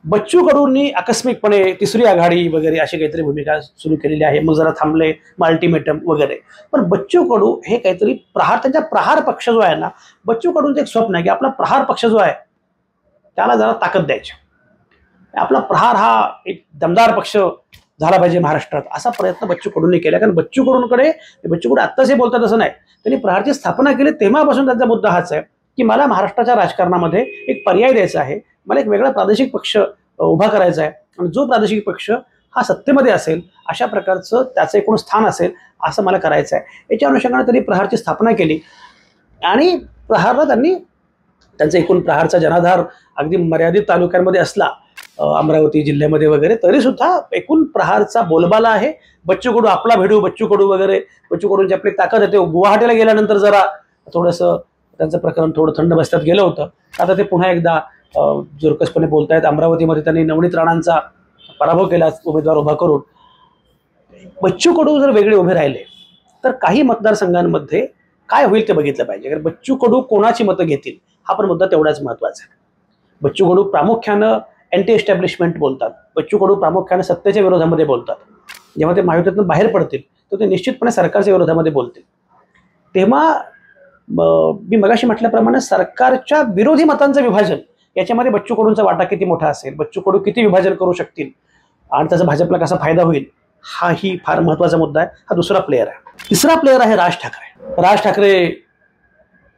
बच्चू कडूंनी आकस्मिकपणे तिसरी आघाडी वगैरे अशी काहीतरी भूमिका सुरू केलेली आहे, मग जरा थांबले, मग अल्टिमेटम वगैरे. पण बच्चू कडू हे काहीतरी त्यांचा प्रहार पक्ष जो आहे ना, बच्चू कडूंचं एक स्वप्न आहे की आपला प्रहार पक्ष जो आहे त्याला जरा ताकद द्यायची, आपला प्रहार हा एक दमदार पक्ष झाला पाहिजे महाराष्ट्रात, असा प्रयत्न बच्चू कडूंनी केला. कारण बच्चू कडू आत्ताच हे बोलतात असं नाही, त्यांनी प्रहारची स्थापना केली तेव्हापासून त्यांचा मुद्दा हाच आहे की मला महाराष्ट्राच्या राजकारणामध्ये एक पर्याय द्यायचा आहे, मला एक वेगळा प्रादेशिक पक्ष उभा करायचा आहे आणि जो प्रादेशिक पक्ष हा सत्तेमध्ये असेल अशा प्रकारचं त्याचं एकूण स्थान असेल असं मला करायचं आहे. याच्या अनुषंगाने त्यांनी प्रहारची स्थापना केली आणि प्रहारला त्यांचा एकूण प्रहारचा जनाधार अगदी मर्यादित तालुक्यांमध्ये असला, अमरावती जिल्ह्यामध्ये वगैरे, तरी सुद्धा एकूण प्रहारचा बोलबाला आहे. बच्चू कडू आपला भेडू, बच्चू कडू वगैरे, बच्चू कडूंची आपली ताकद येते. गुवाहाटीला गेल्यानंतर जरा थोडंसं त्यांचं प्रकरण थोडं थंड बस्त्यात गेलं होतं, आता ते पुन्हा एकदा जोरकसपणे बोलतायत. अमरावतीमध्ये त्यांनी नवनीत राणांचा पराभव केला उमेदवार उभा करून. बच्चू कडू जर वेगळे उभे राहिले तर काही मतदारसंघांमध्ये काय होईल ते बघितलं पाहिजे. कारण बच्चू कडू कोणाची मतं घेतील हा पण मुद्दा तेवढाच महत्त्वाचा आहे. बच्चू कडू प्रामुख्यानं अँटी एस्टॅब्लिशमेंट बोलतात, बच्चू कडू प्रामुख्यानं सत्तेच्या विरोधामध्ये बोलतात. जेव्हा ते महायुतीतून बाहेर पडतील तर ते निश्चितपणे सरकारच्या विरोधामध्ये बोलतील. तेव्हा मी मगाशी म्हटल्याप्रमाणे सरकारच्या विरोधी मतांचं विभाजन याच्यामध्ये बच्चू कडूंचा वाटा किती मोठा असेल, बच्चू कडू किती विभाजन करू शकतील आणि त्याचा भाजपला कसा फायदा होईल हाही फार महत्त्वाचा मुद्दा आहे. हा दुसरा प्लेयर आहे. तिसरा प्लेयर आहे राज ठाकरे. राज ठाकरे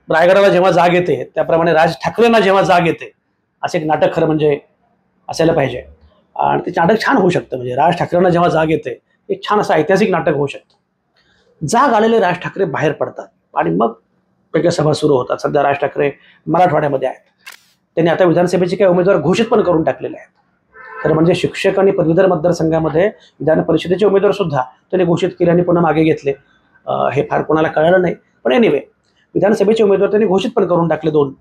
रायगडाला जेव्हा जाग येते त्याप्रमाणे राज ठाकरेंना जेव्हा जाग येते असं एक नाटक खरं म्हणजे असायला पाहिजे आणि ते नाटक छान होऊ शकतं. म्हणजे राज ठाकरेंना जेव्हा जाग येते एक छान असं ऐतिहासिक नाटक होऊ शकतं. जाग आलेले राज ठाकरे बाहेर पडतात आणि मग वेगळ्या सभा सुरू होतात. सध्या राज ठाकरे मराठवाड्यामध्ये आहेत. त्यांनी आता विधानसभेचे काही उमेदवार घोषित पण करून टाकलेले आहेत. खरं म्हणजे शिक्षक आणि पदवीधर मतदारसंघामध्ये विधान परिषदेचे उमेदवार सुद्धा त्यांनी घोषित केले आणि पुन्हा मागे घेतले. हे फार कोणाला कळलं नाही, पण एनिवे विधानसभेचे उमेदवार त्यांनी घोषित पण करून टाकले 2.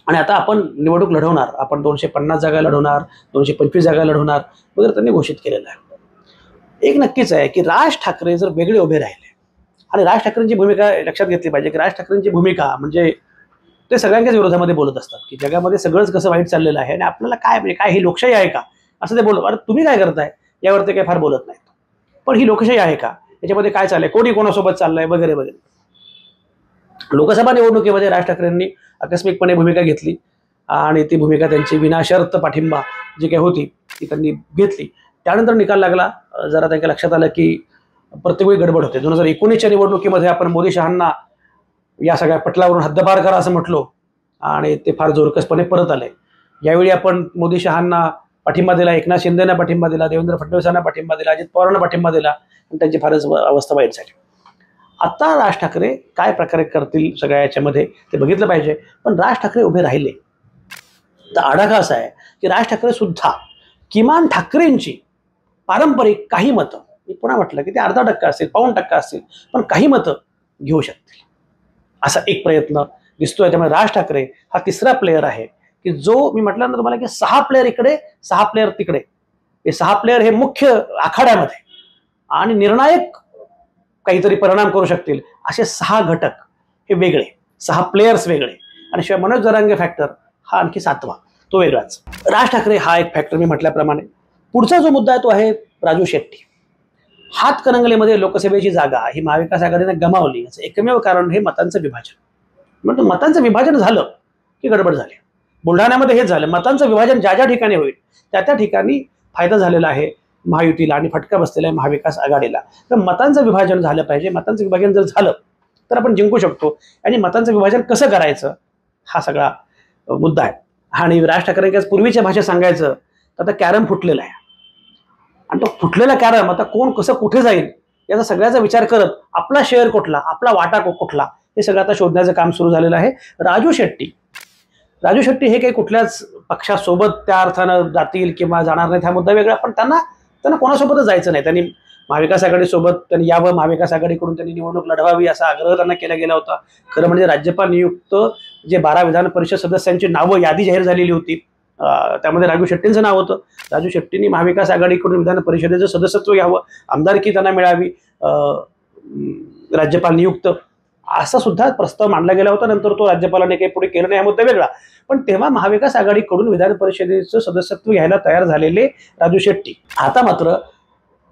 आणि आता आपण निवडणूक लढवणार, आपण 250 जागा लढवणार, 225 जागा लढवणार वगैरे त्यांनी घोषित केलेलं आहे. एक नक्कीच आहे की राज ठाकरे जर वेगळे उभे राहिले आणि राज ठाकरेंची भूमिका लक्षात घेतली पाहिजे की राज ठाकरेंची भूमिका म्हणजे ते सगळ्यांच्याच विरोधामध्ये बोलत असतात की जगामध्ये सगळंच कसं वाईट चाललेलं आहे आणि आपल्याला काय म्हणजे काय ही लोकशाही आहे का असं ते बोलत. अरे तुम्ही काय करताय यावर ते काही फार बोलत नाहीत, पण ही लोकशाही आहे का, याच्यामध्ये काय चाललंय, कोणी कोणासोबत चाललंय वगैरे वगैरे. लोकसभा निवडणुकीमध्ये राज ठाकरेंनी आकस्मिकपणे भूमिका घेतली आणि ती भूमिका त्यांची विनाशर्त पाठिंबा जी काही होती ती त्यांनी घेतली. त्यानंतर निकाल लागला. जरा त्यांच्या लक्षात आलं की प्रत्येक वेळी गडबड होते. 2019च्या निवडणुकीमध्ये आपण मोदी शहांना या सगळ्या पटलावरून हद्दपार करा असं म्हटलो आणि ते फार जोरकसपणे परत आले. यावेळी आपण मोदी शहांना पाठिंबा दिला, एकनाथ शिंदेना पाठिंबा दिला, देवेंद्र फडणवीसांना पाठिंबा दिला, अजित पवारांना पाठिंबा दिला आणि त्यांची फारच अवस्था वाईट झाली. आता राज ठाकरे काय प्रकारे करतील सगळ्या याच्यामध्ये ते बघितलं पाहिजे. पण राज ठाकरे उभे राहिले तर आढावा असा आहे की राज ठाकरे सुद्धा किमान ठाकरेंची पारंपरिक काही मतं, मी पुन्हा म्हटलं की ते 0.5% असतील, 1% असतील, पण काही मतं घेऊ शकतील असा एक प्रयत्न दिसतोय. त्यामुळे राज ठाकरे हा तिसरा प्लेयर आहे की जो मी म्हटलं ना तुम्हाला की 6 प्लेयर इकडे 6 प्लेयर तिकडे, हे 6 प्लेयर हे मुख्य आखाड्यामध्ये आणि निर्णायक काहीतरी परिणाम करू शकतील असे 6 घटक हे वेगळे, 6 प्लेयर्स वेगळे आणि शिवाय मनोज जरांगे फॅक्टर हा आणखी 7वा तो वेगळाच. राज ठाकरे हा एक फॅक्टर मी म्हटल्याप्रमाणे. पुढचा जो मुद्दा आहे तो आहे राजू शेट्टी. हातकणंगलेमध्ये लोकसभेची जागा ही महाविकास आघाडीने गमावली याचं एकमेव कारण हे मतांचं विभाजन. म्हणजे मतांचं विभाजन झालं की गडबड झाली. बुलढाण्यामध्ये हेच झालं. मतांचं विभाजन ज्या ज्या ठिकाणी होईल त्या ठिकाणी फायदा झालेला आहे महायुतीला आणि फटका बसलेला आहे महाविकास आघाडीला. तर मतांचं विभाजन झालं पाहिजे. मतांचं विभाजन जर झालं तर आपण जिंकू शकतो. आणि मतांचं विभाजन कसं करायचं हा सगळा मुद्दा आहे. आणि राज ठाकरेंच्या पूर्वीच्या भाषेत सांगायचं तर आता कॅरम फुटलेला आहे आणि तो फुटलेला कॅरम आता कोण कसं कुठे जाईल याचा सगळ्याचा विचार करत आपला शेअर कुठला, आपला वाटा कुठला हे सगळं आता शोधण्याचं काम सुरू झालेलं आहे. राजू शेट्टी हे काही कुठल्याच पक्षासोबत त्या अर्थानं जातील किंवा जाणार नाहीत हा मुद्दा वेगळा. पण त्यांना कोणासोबतच जायचं नाही. त्यांनी महाविकास आघाडीसोबत त्यांनी यावं, महाविकास आघाडीकडून त्यांनी निवडणूक लढवावी असा आग्रह त्यांना केला गेला होता. खरं म्हणजे राज्यपाल नियुक्त जे 12 विधान परिषद सदस्यांची नावं यादी जाहीर झालेली होती त्यामध्ये राजू शेट्टींचं नाव होतं. राजू शेट्टींनी महाविकास आघाडीकडून विधान परिषदेचं सदस्यत्व घ्यावं, आमदारकी त्यांना मिळावी, राज्यपाल नियुक्त असा सुद्धा प्रस्ताव मांडला गेला होता. नंतर तो राज्यपालाने काही पुढे केलं नाही हा मुद्दा वेगळा. पण तेव्हा महाविकास आघाडीकडून विधान परिषदेचं सदस्यत्व घ्यायला तयार झालेले राजू शेट्टी आता मात्र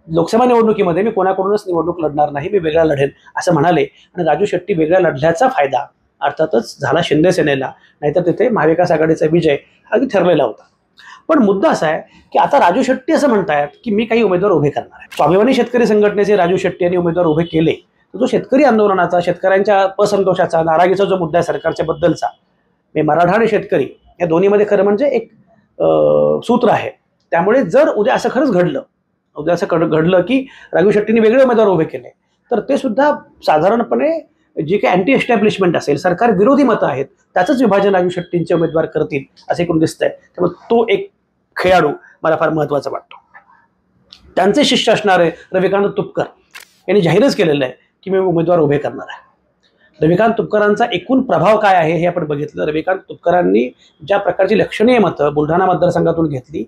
लोकसभा निवडणुकीमध्ये मी कोणाकडूनच निवडणूक लढणार नाही, मी वेगळा लढेन असं म्हणाले. आणि राजू शेट्टी वेगळा लढल्याचा फायदा अर्थातच झाला शिंदे सेनेला, नाहीतर तिथे महाविकास आघाडीचा विजय अगदी ठरलेला होता. पण मुद्दा असा आहे की आता राजू शेट्टी असं म्हणतायत की मी काही उमेदवार उभे करणार आहे. स्वाभिमानी शेतकरी संघटनेचे राजू शेट्टी यांनी उमेदवार उभे केले. जो शेतकरी आंदोलनाचा, शेतकऱ्यांच्या असंतोषाचा, नाराजीचा जो मुद्दा आहे सरकारच्या बद्दलचा, मी मराठा आणि शेतकरी या दोन्हीमध्ये खरं म्हणजे एक सूत्र आहे. त्यामुळे जर उद्या असं खरंच घडलं की राजू शेट्टींनी वेगळे उमेदवार उभे केले तर ते सुद्धा साधारणपणे जे काही अँटी एस्टॅब्लिशमेंट असेल, सरकार विरोधी मतं आहेत, त्याचंच विभाजन राजू शेट्टींचे उमेदवार करतील असे कोण दिसतंय. त्यामुळे तो एक खेळाडू मला फार महत्त्वाचा वाटतो. त्यांचे शिष्य असणारे रविकांत तुपकर यांनी जाहीरच केलेलं आहे की मी उमेदवार उभे करणार आहे. रविकांत तुपकरांचा एकूण प्रभाव काय आहे हे आपण बघितलं. रविकांत तुपकरांनी ज्या प्रकारची लक्षणीय मतं बुलढाणा मतदारसंघातून घेतली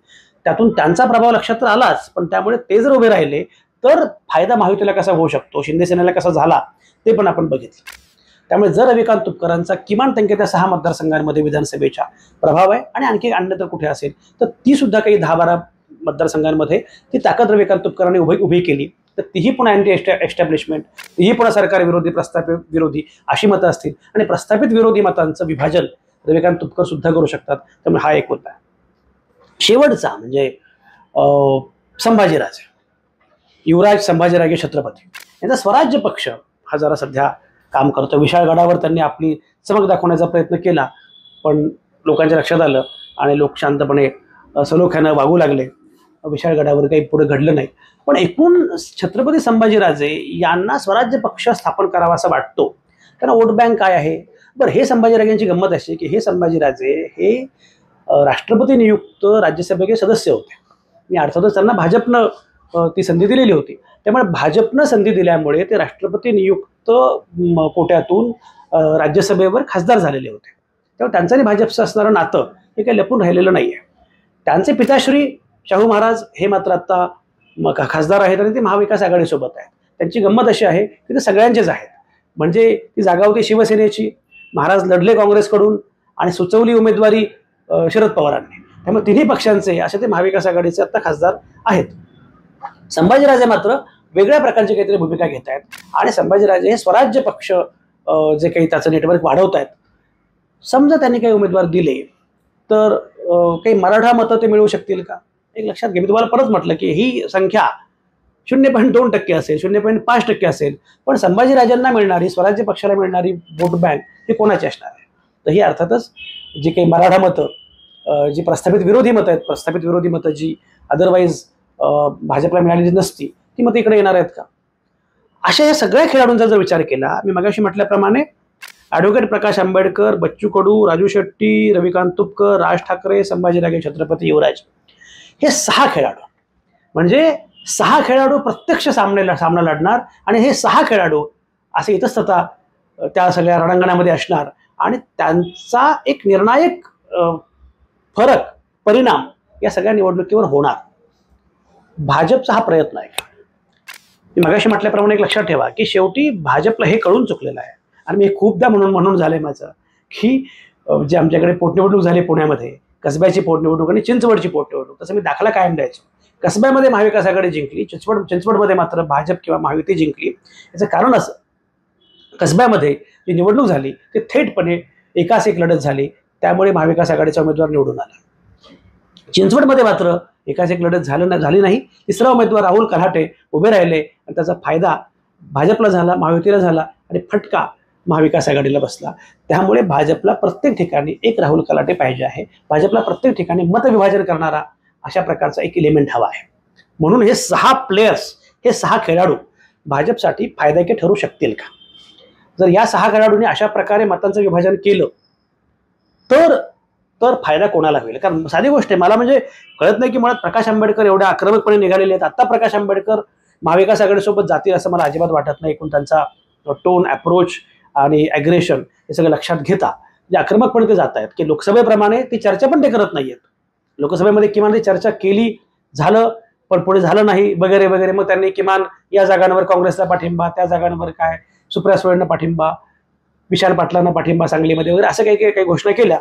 त्यातून त्यांचा प्रभाव लक्षात तर आलाच, पण त्यामुळे ते जर उभे राहिले तर फायदा महायुतीला कसा होऊ शकतो, शिंदे सेनेला कसा झाला ते पण आपण बघितलं. त्यामुळे जर रविकांत तुपकरांचा किमान संख्येत 6 मतदारसंघांमध्ये विधानसभेच्या प्रभाव आहे आणि आणखी अन्य तर कुठे असेल तर ती सुद्धा काही 10-12 मतदारसंघांमध्ये ती ताकद रविकांत तुपकरांनी उभी केली तर तीही पुन्हा अँटी एस्टॅब्लिशमेंट, तीही पुन्हा सरकार विरोधी, प्रस्थापित विरोधी अशी मतं असतील आणि प्रस्थापित विरोधी मतांचं विभाजन रविकांत तुपकर सुद्धा करू शकतात. त्यामुळे हा एक मुद्दा आहे. शेवटचा म्हणजे संभाजीराजे, युवराज संभाजीराजे छत्रपती यांचा स्वराज्य पक्ष हा जरा सध्या काम करतो. विशाळगडावर त्यांनी आपली चमक दाखवण्याचा प्रयत्न केला पण लोकांच्या लक्षात आलं आणि लोक शांतपणे सलोख्यानं वागू लागले. विशाळगडावर काही पुढे घडलं नाही. पण एकूण छत्रपती संभाजीराजे यांना स्वराज्य पक्ष स्थापन करावा असं वाटतो. त्यांना वोट बँक काय आहे. बरं, हे संभाजीराजेंची गंमत अशी की हे संभाजीराजे हे राष्ट्रपती नियुक्त राज्यसभेचे सदस्य होते. मी अर्थातच त्यांना भाजपनं ती संधी दिलेली होती. त्यामुळे भाजपनं संधी दिल्यामुळे ते राष्ट्रपती नियुक्त कोट्यातून राज्यसभेवर खासदार झालेले होते. तेव्हा त्यांचं आणि भाजपचं असणारं नातं हे काही लपून राहिलेलं नाही आहे. त्यांचे पिताश्री शाहू महाराज हे मात्र आत्ता खासदार आहेत आणि ते महाविकास आघाडीसोबत आहेत. त्यांची गंमत अशी आहे की ते सगळ्यांचेच आहेत. म्हणजे ती जागा होती शिवसेनेची, महाराज लढले काँग्रेसकडून आणि सुचवली उमेदवारी शरद पवारांनी. त्यामुळे तिन्ही पक्षांचे असे ते महाविकास आघाडीचे आत्ता खासदार आहेत. संभाजीराजे मात्र वेगळ्या प्रकारची काहीतरी भूमिका घेत आहेत आणि संभाजीराजे हे स्वराज्य पक्ष जे काही त्याचं नेटवर्क वाढवत आहेत. समजा त्यांनी काही उमेदवार दिले तर काही मराठा मतं ते मिळवू शकतील का. एक लक्षात घ्या, मी तुम्हाला परत म्हटलं की ही संख्या 0.2% असेल, 0.5% असेल, पण संभाजीराजांना मिळणारी, स्वराज्य पक्षाला मिळणारी वोट बँक ही कोणाची असणार आहे. तर ही अर्थातच जी काही मराठा मतं, जी प्रस्थापित विरोधी मतं जी अदरवाईज भाजपला मिळालेली नसती ती मतं इकडे येणार आहेत का. अशा या सगळ्या खेळाडूंचा जर विचार केला, मी मगाशी म्हटल्याप्रमाणे ॲडव्होकेट प्रकाश आंबेडकर, बच्चू कडू, राजू शेट्टी, रविकांत तुपकर, राज ठाकरे, संभाजीराजे छत्रपती, युवराज हे 6 खेळाडू म्हणजे 6 खेळाडू प्रत्यक्ष सामना लढणार आणि हे 6 खेळाडू असे इतस्ततः त्या सगळ्या रणांगणामध्ये असणार आणि त्यांचा एक निर्णायक परिणाम या सगळ्या निवडणुकीवर होणार. भाजपचा हा प्रयत्न आहे. मी मगाशी म्हटल्याप्रमाणे एक लक्षात ठेवा की शेवटी भाजपला हे कळून चुकलेलं आहे आणि मी खूपदा म्हणून झालंय माझं की जे आमच्याकडे पोटनिवडणूक झाली पुण्यामध्ये, कसब्याची पोटनिवडणूक आणि चिंचवडची पोटनिवडणूक, तसं मी दाखला कायम द्यायचो. कसब्यामध्ये महाविकास आघाडी जिंकली, चिंचवडमध्ये मात्र भाजप किंवा महायुती जिंकली. याचं कारण असं, कसब्यामध्ये जी निवडणूक झाली ती थेटपणे एकास एक लढत झाली, त्यामुळे महाविकास आघाडीचा उमेदवार निवडून आला. चिंचवडमध्ये मात्र एकाच एक लढत झाली नाही. तिसरा उमेदवार राहुल कल्हाटे उभे राहिले आणि त्याचा फायदा भाजपला झाला, महायुतीला झाला आणि फटका महाविकास आघाडीला बसला. त्यामुळे भाजपला प्रत्येक ठिकाणी एक राहुल कलाटे पाहिजे आहे. भाजपला प्रत्येक ठिकाणी मतविभाजन करणारा अशा प्रकारचा एक एलिमेंट हवा आहे. म्हणून हे 6 प्लेयर्स, हे 6 खेळाडू भाजपसाठी फायद्याचे ठरू शकतील का? जर या 6 खेळाडूंनी अशा प्रकारे मतांचं विभाजन केलं तर फायदा कोणाला होईल? कारण साधी गोष्ट आहे, मला म्हणजे कळत नाही की मुळात प्रकाश आंबेडकर एवढ्या आक्रमकपणे निघालेले आहेत. आता प्रकाश आंबेडकर महाविकास आघाडीसोबत जातील असं मला अजिबात वाटत नाही. एकूण त्यांचा टोन, अप्रोच आणि ॲग्रेशन हे सगळं लक्षात घेता जे आक्रमकपणे ते जात आहेत की लोकसभेप्रमाणे ती चर्चा पण ते करत नाहीयेत. लोकसभेमध्ये किमान ती चर्चा केली, झालं, पण पुढे झालं नाही वगैरे वगैरे. मग त्यांनी किमान या जागांवर काँग्रेसला पाठिंबा, त्या जागांवर काय सुप्रिया सुळेंना पाठिंबा, विशाल पाटलांना पाठिंबा सांगलीमध्ये वगैरे असं काही घोषणा केल्या.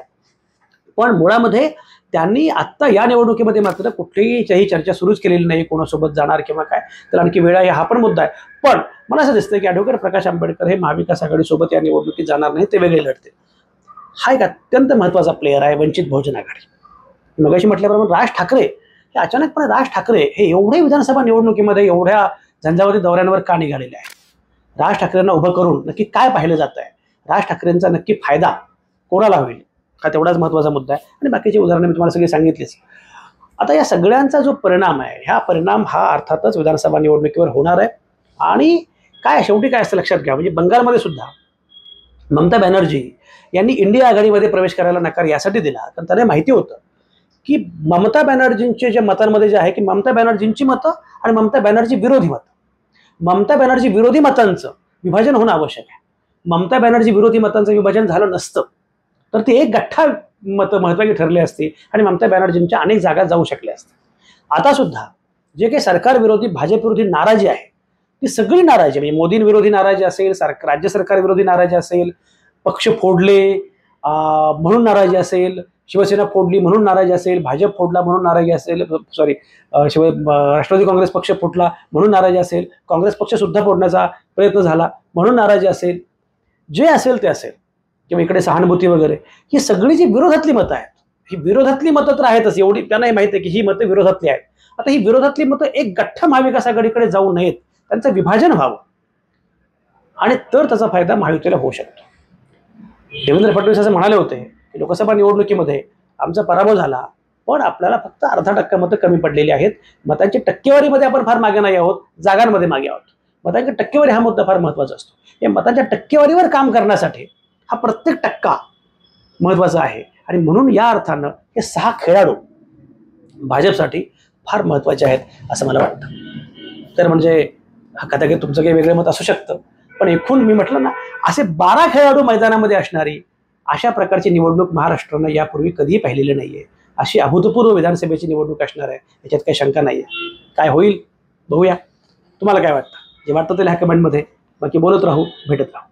पण मुळामध्ये त्यांनी आत्ता या निवडणुकीमध्ये मात्र कुठलीही चर्चा सुरूच केलेली नाही कोणासोबत जाणार किंवा काय. तर आणखी वेळा हा पण मुद्दा आहे. पण मला असं दिसतं की ॲडव्होकेट प्रकाश आंबेडकर हे महाविकास आघाडीसोबत या निवडणुकीत जाणार नाही, ते वेगळे लढते. हा एक अत्यंत महत्त्वाचा प्लेयर आहे वंचित बहुजन आघाडी. मगाशी म्हटल्याप्रमाणे राज ठाकरे हे अचानकपणे राज ठाकरे हे एवढे विधानसभा निवडणुकीमध्ये एवढ्या झंझावाती दौऱ्यांवर का निघालेले आहे? राज ठाकरेंना उभं करून नक्की काय पाहिलं जात आहे? राज ठाकरेंचा नक्की फायदा कोणाला होईल? हा तेवढाच महत्त्वाचा मुद्दा आहे. आणि बाकीची उदाहरणं मी तुम्हाला सगळी सांगितलीच. आता या सगळ्यांचा जो परिणाम आहे, हा परिणाम हा अर्थातच विधानसभा निवडणुकीवर होणार आहे. आणि काय शेवटी काय असं लक्षात घ्या, म्हणजे बंगालमध्ये सुद्धा ममता बॅनर्जी यांनी इंडिया आघाडीमध्ये प्रवेश करायला नकार यासाठी दिला कारण त्यांना माहिती होतं की ममता बॅनर्जींचे जे मतांमध्ये जे आहे की ममता बॅनर्जींची मतं आणि ममता बॅनर्जी विरोधी मतं, ममता बॅनर्जी विरोधी मतांचं विभाजन होणं आवश्यक आहे. ममता बॅनर्जी विरोधी मतांचं विभाजन झालं नसतं तर ती एक गठ्ठा मतं महत्त्वाची ठरली असती आणि ममता बॅनर्जींच्या अनेक जागा जाऊ शकल्या असत्या. आता सुद्धा जे काही सरकार विरोधी, भाजप विरोधी नाराजी आहे ती सगळी नाराजी, म्हणजे मोदींविरोधी नाराजी असेल, राज्य सरकार विरोधी नाराजी असेल, पक्ष फोडले म्हणून नाराजी असेल, शिवसेना फोडली म्हणून नाराजी असेल, भाजप फोडला म्हणून नाराजी असेल, राष्ट्रवादी काँग्रेस पक्ष फुटला म्हणून नाराजी असेल, काँग्रेस पक्ष सुद्धा फोडण्याचा प्रयत्न झाला म्हणून नाराजी असेल, जे असेल ते असेल, किंवा इकडे सहानुभूती वगैरे, ही सगळी जी विरोधातली मतं आहेत, ही विरोधातली मतं तर आहेतच, एवढी त्यांनाही माहिती आहे की ही मतं विरोधातली आहेत. आता ही विरोधातली मतं एक गठ्ठ महाविकास आघाडीकडे जाऊ नयेत, त्यांचं विभाजन व्हावं आणि तर त्याचा फायदा महायुतीला होऊ शकतो. देवेंद्र फडणवीस असं म्हणाले होते की लोकसभा निवडणुकीमध्ये आमचा पराभव झाला पण आपल्याला फक्त 0.5% मतं कमी पडलेली आहेत. मतांची टक्केवारीमध्ये आपण फार मागे नाही आहोत, जागांमध्ये मागे आहोत. मतांची टक्केवारी हा मुद्दा फार महत्त्वाचा असतो. या मतांच्या टक्केवारीवर काम करण्यासाठी हा प्रत्येक टक्का महत्त्वाचा आहे आणि म्हणून या अर्थानं हे 6 खेळाडू भाजपसाठी फार महत्त्वाचे आहेत असं मला वाटतं. तर म्हणजे कदाचित तुमचं काही वेगळं मत असू शकतं, पण एकूण मी म्हटलं ना, असे 12 खेळाडू मैदानामध्ये असणारी अशा प्रकारची निवडणूक महाराष्ट्रानं यापूर्वी कधीही पाहिलेली नाहीये. अशी अभूतपूर्व विधानसभेची निवडणूक असणार आहे, याच्यात काही शंका नाहीये. काय होईल बघूया. तुम्हाला काय वाटतं? जे वाटतं ते ह्या कमेंटमध्ये. बाकी बोलत राहू, भेटत राहू.